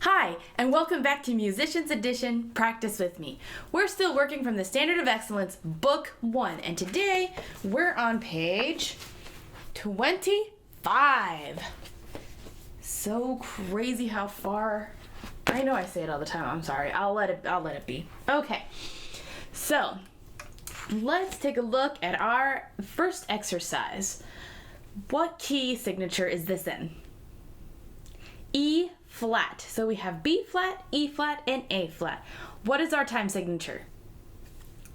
Hi, and welcome back to Musicians Edition Practice With Me. We're still working from the Standard of Excellence, Book 1, and today we're on page 25. So crazy how far. I know I say it all the time, I'm sorry. I'll let it be. Okay, so let's take a look at our first exercise. What key signature is this in? E flat. So we have B flat, E flat, and A flat. What is our time signature?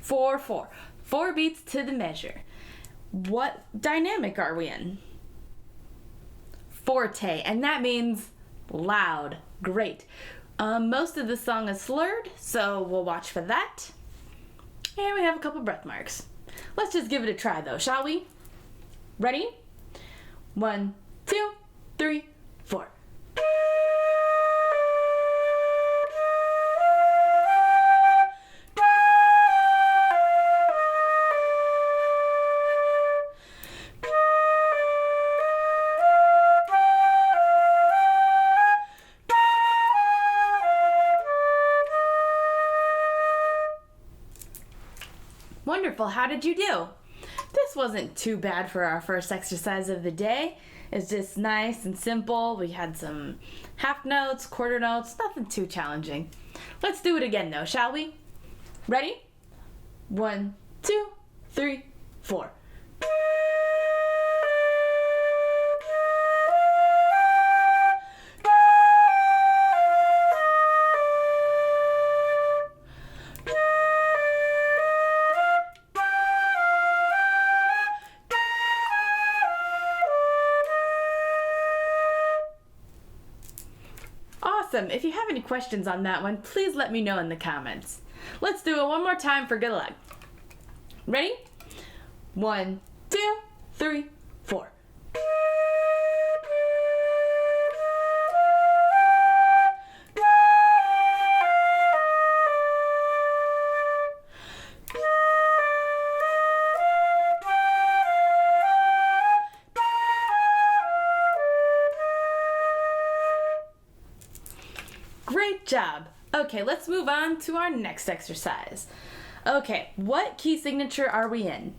4/4. 4 beats to the measure. What dynamic are we in? Forte, and that means loud. Great. Most of the song is slurred, so we'll watch for that. And we have a couple breath marks. Let's just give it a try though, shall we? Ready? 1, 2, 3, 4. Wonderful. How did you do? This wasn't too bad for our first exercise of the day. It's just nice and simple. We had some half notes, quarter notes, nothing too challenging. Let's do it again though, shall we? Ready? 1, 2, 3, 4. Awesome. If you have any questions on that one, please let me know in the comments. Let's do it one more time for good luck. Ready? 1, 2, 3, 4. Great job. Okay, let's move on to our next exercise. Okay, what key signature are we in?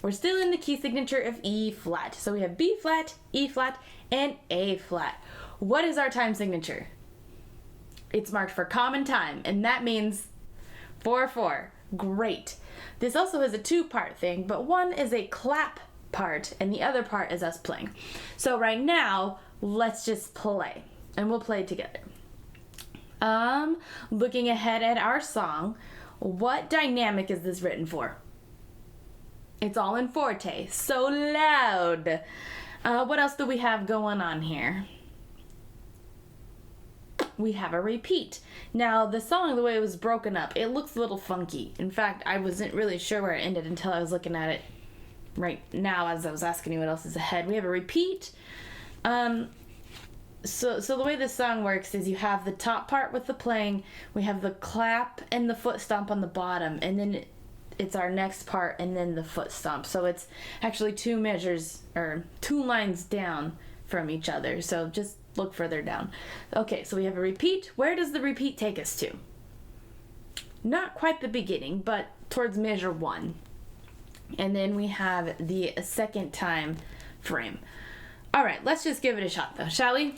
We're still in the key signature of E flat. So we have B flat, E flat, and A flat. What is our time signature? It's marked for common time, and that means 4/4. Great. This also is a two-part thing, but one is a clap part, and the other part is us playing. So right now, let's just play, and we'll play together. Looking ahead at our song, what dynamic is this written for? It's all in forte, so loud. What else do we have going on here? We have a repeat. Now, the song, the way it was broken up, it looks a little funky. In fact, I wasn't really sure where it ended until I was looking at it right now as I was asking you what else is ahead. We have a repeat. So the way this song works is you have the top part with the playing, we have the clap and the foot stomp on the bottom, and then it's our next part and then the foot stomp. So it's actually two measures or two lines down from each other. So just look further down. Okay, so we have a repeat. Where does the repeat take us to? Not quite the beginning, but towards measure 1. And then we have the second time frame. All right, let's just give it a shot though, shall we?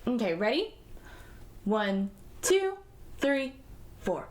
Okay, ready? 1, 2, 3, 4.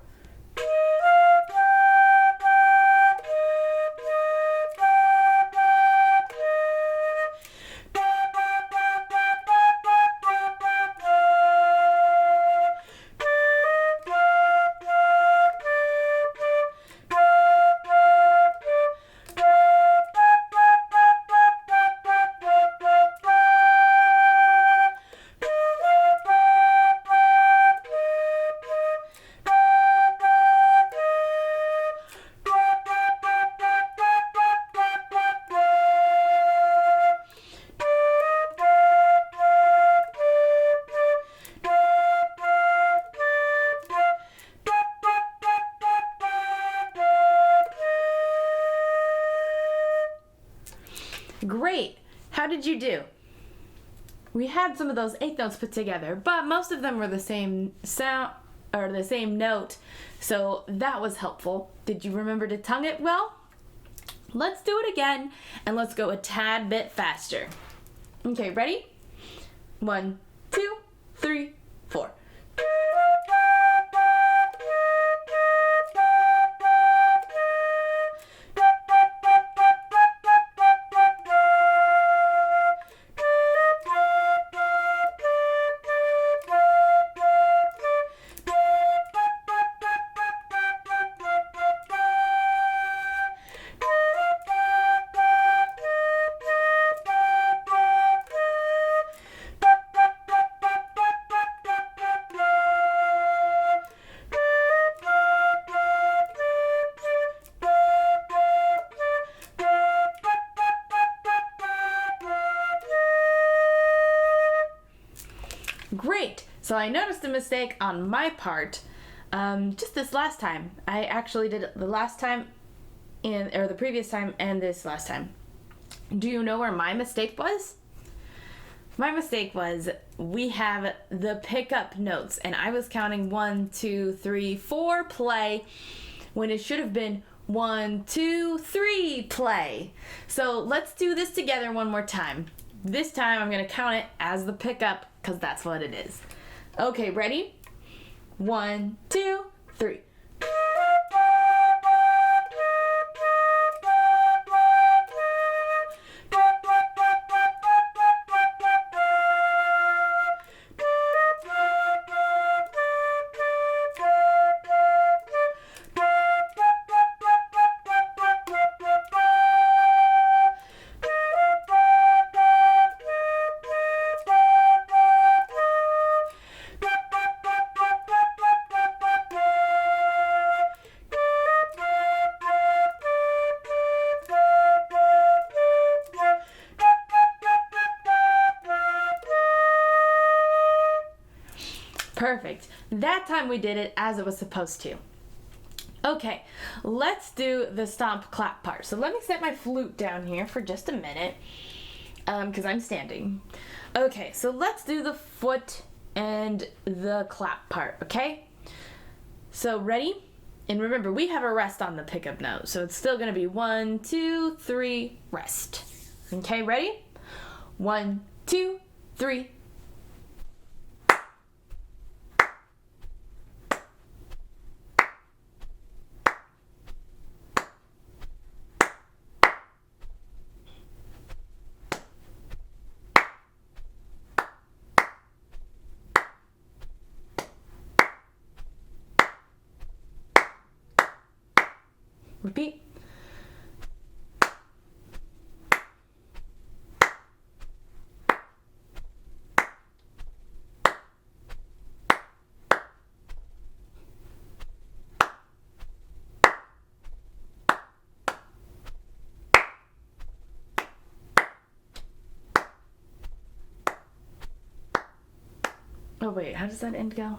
Great. How did you do? we had some of those eighth notes put together, but most of them were the same sound or the same note, so that was helpful. Did you remember to tongue it well? Let's do it again, and let's go a tad bit faster. Okay, ready? 1, 2, 3, 4. Great. So I noticed a mistake on my part just this last time. I actually did it the last time or the previous time and this last time. Do you know where my mistake was? My mistake was we have the pickup notes and I was counting 1, 2, 3, 4 play when it should have been 1, 2, 3 play. So let's do this together one more time. This time I'm going to count it as the pickup because that's what it is. Okay, ready? 1, 2, 3. Perfect. That time we did it as it was supposed to. Okay, let's do the stomp clap part. So let me set my flute down here for just a minute because I'm standing. Okay, so let's do the foot and the clap part, okay? So ready? And remember, we have a rest on the pickup note, so it's still going to be 1, 2, 3, rest. Okay, ready? 1, 2, 3. Repeat. Oh wait, how does that end go?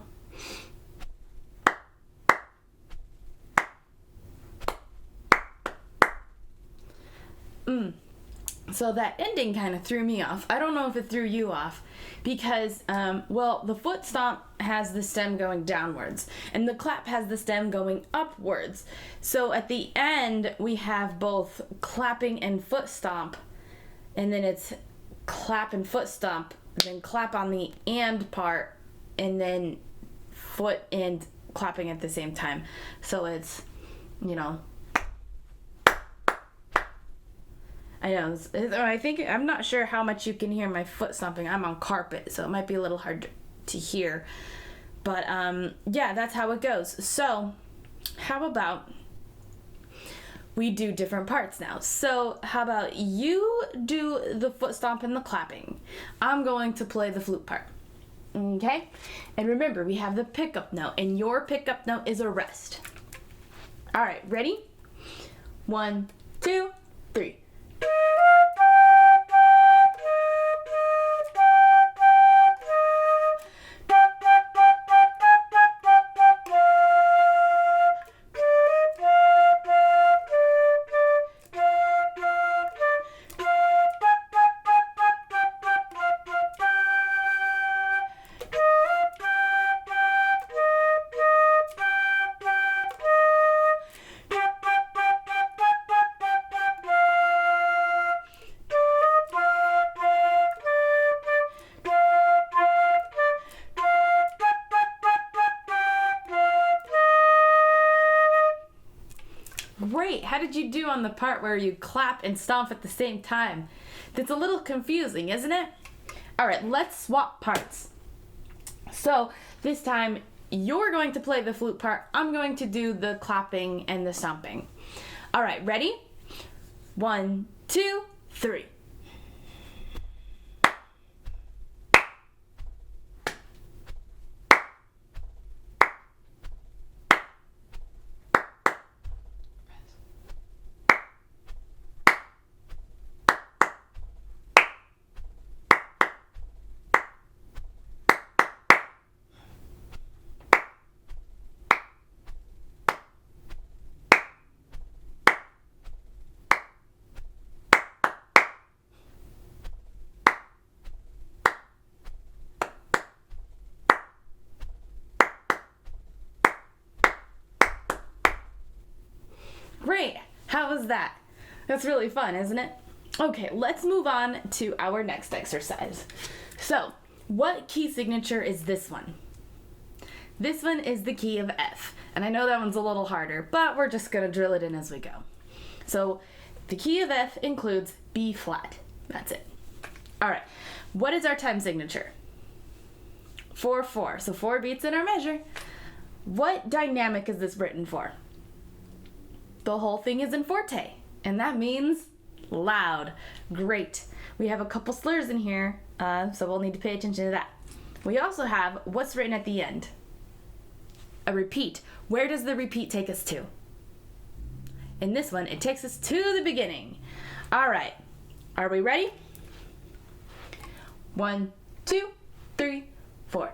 So that ending kind of threw me off. I don't know if it threw you off because, well, the foot stomp has the stem going downwards and the clap has the stem going upwards. So at the end, we have both clapping and foot stomp, and then it's clap and foot stomp, then clap on the and part, and then foot and clapping at the same time. So it's, you know, I know, I think, I'm not sure how much you can hear my foot stomping. I'm on carpet, so it might be a little hard to hear. But, yeah, that's how it goes. So, how about we do different parts now? So, how about you do the foot stomp and the clapping? I'm going to play the flute part. Okay? And remember, we have the pickup note, and your pickup note is a rest. All right, ready? 1, 2, 3. Great. How did you do on the part where you clap and stomp at the same time? That's a little confusing, isn't it? All right, let's swap parts. So this time you're going to play the flute part. I'm going to do the clapping and the stomping. All right, ready? 1, 2, 3. Great. How was that? That's really fun, isn't it? Okay, let's move on to our next exercise. So, what key signature is this one? This one is the key of F. And I know that one's a little harder, but we're just going to drill it in as we go. So, the key of F includes B flat. That's it. All right. What is our time signature? 4/4. So 4 beats in our measure. What dynamic is this written for? The whole thing is in forte, and that means loud. Great. We have a couple slurs in here, so we'll need to pay attention to that. We also have what's written at the end. A repeat. Where does the repeat take us to? In this one, it takes us to the beginning. All right. Are we ready? 1, 2, 3, 4.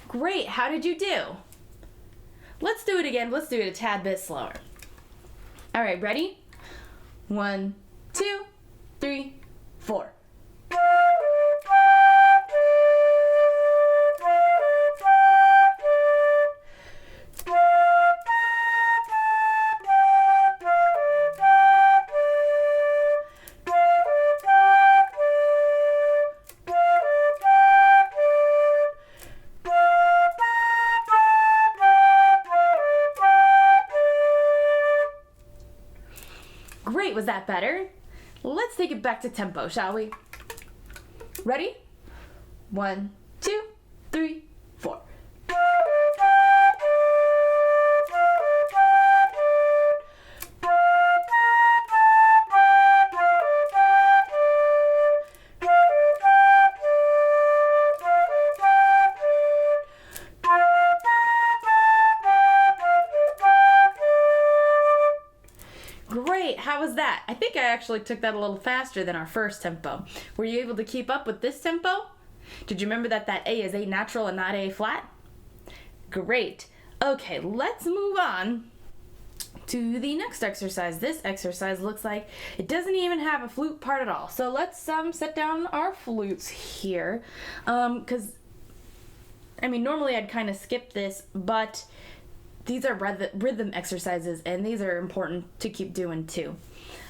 Great, how did you do? Let's do it again. Let's do it a tad bit slower. All right, ready? 1, 2, 3, 4. Great, was that better? Let's take it back to tempo, shall we? Ready? 1, 2, 3, 4. Great, how was that? I think I actually took that a little faster than our first tempo. Were you able to keep up with this tempo? Did you remember that A is A natural and not A flat? Great. Okay, let's move on to the next exercise. This exercise looks like it doesn't even have a flute part at all. So let's set down our flutes here. Because, I mean, normally I'd kind of skip this, but these are rhythm exercises, and these are important to keep doing too.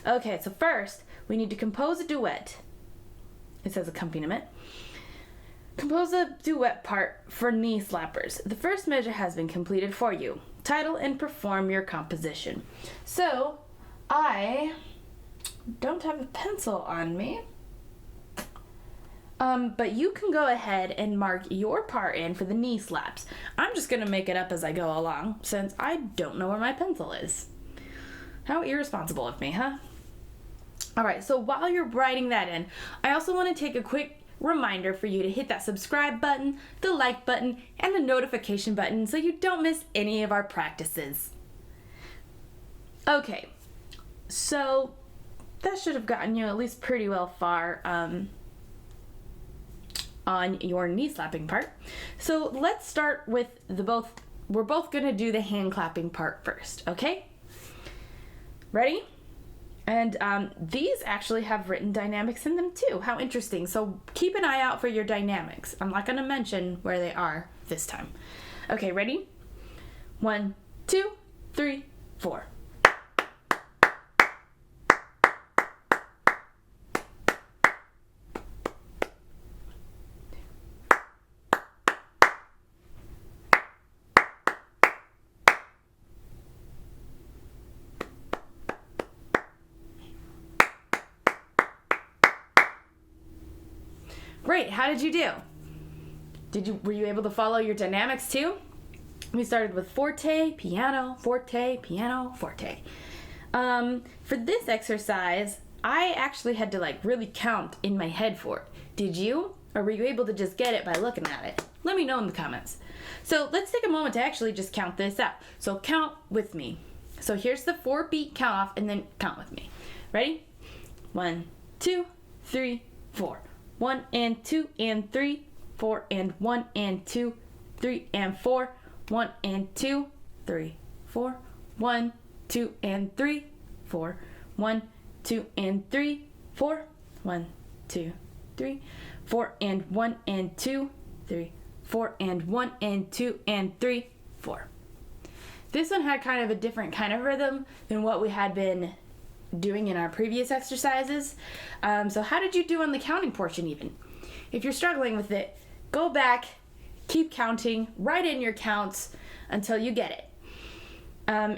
Okay, so first, we need to compose a duet. It says accompaniment. Compose a duet part for knee slappers. The first measure has been completed for you. Title and perform your composition. So, I don't have a pencil on me. But you can go ahead and mark your part in for the knee slaps. I'm just going to make it up as I go along, since I don't know where my pencil is. How irresponsible of me, huh? Alright, so while you're writing that in, I also want to take a quick reminder for you to hit that subscribe button, the like button, and the notification button so you don't miss any of our practices. Okay, so that should have gotten you at least pretty well far, on your knee slapping part. So let's start with we're both gonna do the hand clapping part first, okay? Ready? And these actually have written dynamics in them too. How interesting. So keep an eye out for your dynamics. I'm not going to mention where they are this time. Okay, ready? 1, 2, 3, 4. Great, how did you do? Were you able to follow your dynamics too? We started with forte, piano, forte, piano, forte. For this exercise, I actually had to like really count in my head for it. Did you? Or were you able to just get it by looking at it? Let me know in the comments. So let's take a moment to actually just count this out. So count with me. So here's the 4-beat count off and then count with me. Ready? 1, 2, 3, 4. 1 and 2 and 3, 4 and 1 and 2, 3 and 4, 1 and 2, 3, 4, 1, 2 and 3, 4, 1, 2 and 3, 4, 1, 2, 3, 4 and 1 and 2, 3, 4 and 1 and 2 and 3, 4. This one had kind of a different kind of rhythm than what we had been doing in our previous exercises. So how did you do on the counting portion even? If you're struggling with it, go back, keep counting, write in your counts until you get it.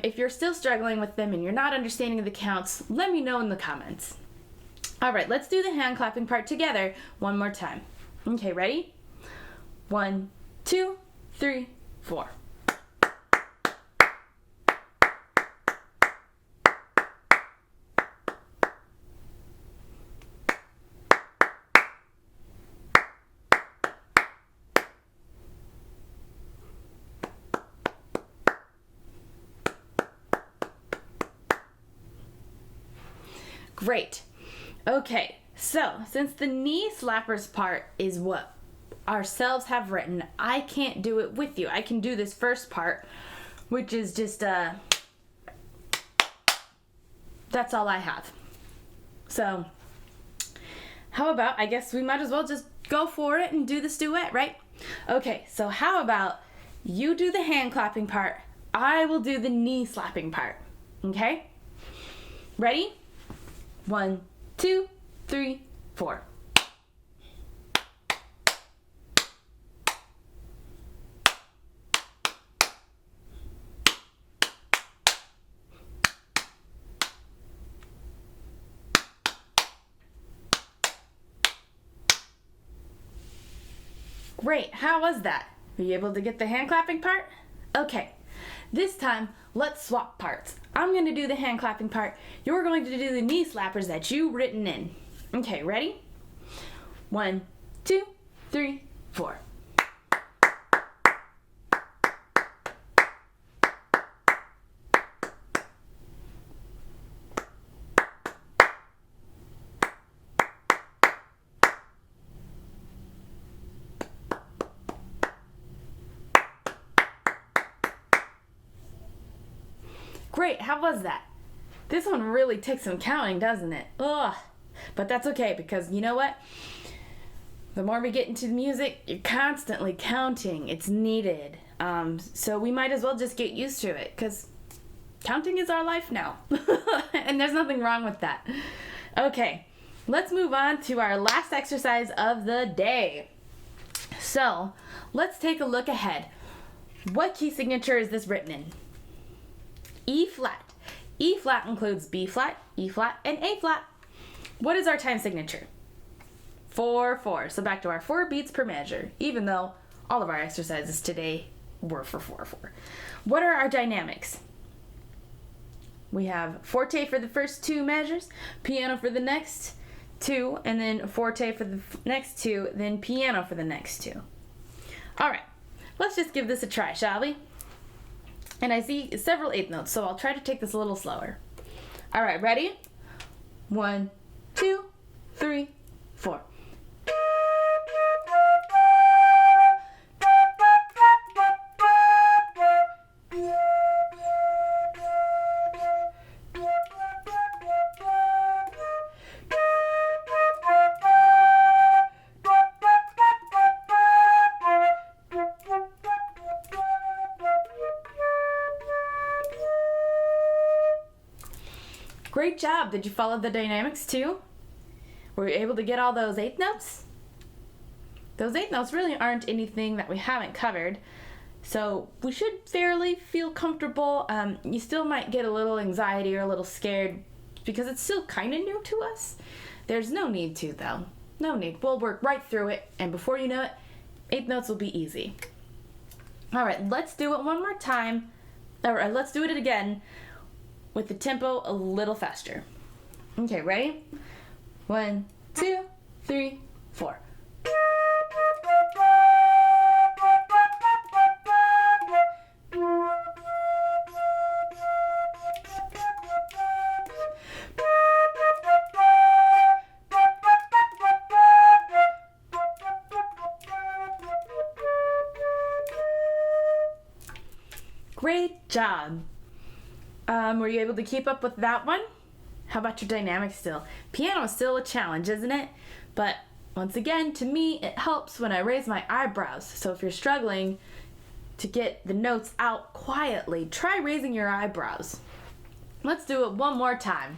If you're still struggling with them and you're not understanding the counts, let me know in the comments. All right, let's do the hand clapping part together one more time. Okay, ready? 1, 2, 3, 4. Great. Okay, so since the knee slappers part is what ourselves have written, I can't do it with you. I can do this first part, which is just that's all I have. So how about, I guess we might as well just go for it and do this duet, right? Okay, so how about you do the hand clapping part, I will do the knee slapping part. Okay? Ready? 1, 2, 3, 4. Great, how was that? Were you able to get the hand clapping part? Okay, this time let's swap parts. I'm going to do the hand clapping part. You're going to do the knee slappers that you written in. Okay, ready? 1, 2, 3, 4. Great, how was that? This one really takes some counting, doesn't it? Ugh. But that's okay, because you know what? The more we get into the music, you're constantly counting. It's needed. So we might as well just get used to it, because counting is our life now. And there's nothing wrong with that. Okay, let's move on to our last exercise of the day. So let's take a look ahead. What key signature is this written in? E flat. E flat includes B flat, E flat, and A flat. What is our time signature? 4/4. So back to our 4 beats per measure, even though all of our exercises today were for 4/4. What are our dynamics? We have forte for the first 2 measures, piano for the next 2, and then forte for the next 2, then piano for the next 2. All right, let's just give this a try, shall we? And I see several 8th notes, so I'll try to take this a little slower. All right, ready? 1, 2, 3, 4. great job. Did you follow the dynamics too? Were you able to get all those eighth notes? Those eighth notes really aren't anything that we haven't covered, so we should fairly feel comfortable. You still might get a little anxiety or a little scared because it's still kind of new to us. There's no need to, though. No need. We'll work right through it, and before you know it, eighth notes will be easy. All right, let's do it one more time. All right, let's do it again with the tempo a little faster. Okay, ready? 1, 2, 3, 4. Great job. Were you able to keep up with that one? How about your dynamics still? Piano is still a challenge, isn't it? But once again, to me, it helps when I raise my eyebrows. So if you're struggling to get the notes out quietly, try raising your eyebrows. Let's do it one more time.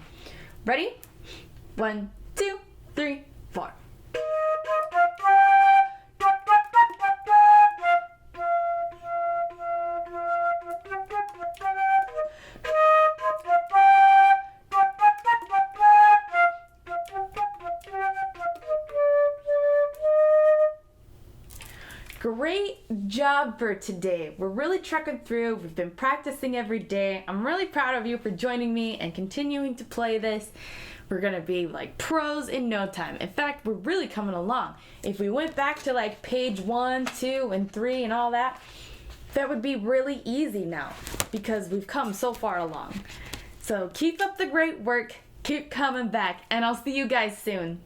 Ready? 1, 2, 3, 4. Great job for today. We're really trucking through. We've been practicing every day. I'm really proud of you for joining me and continuing to play this. We're gonna be like pros in no time. In fact, we're really coming along. If we went back to like page 1, 2, and 3 and all that, that would be really easy now because we've come so far along. So keep up the great work, keep coming back, and I'll see you guys soon.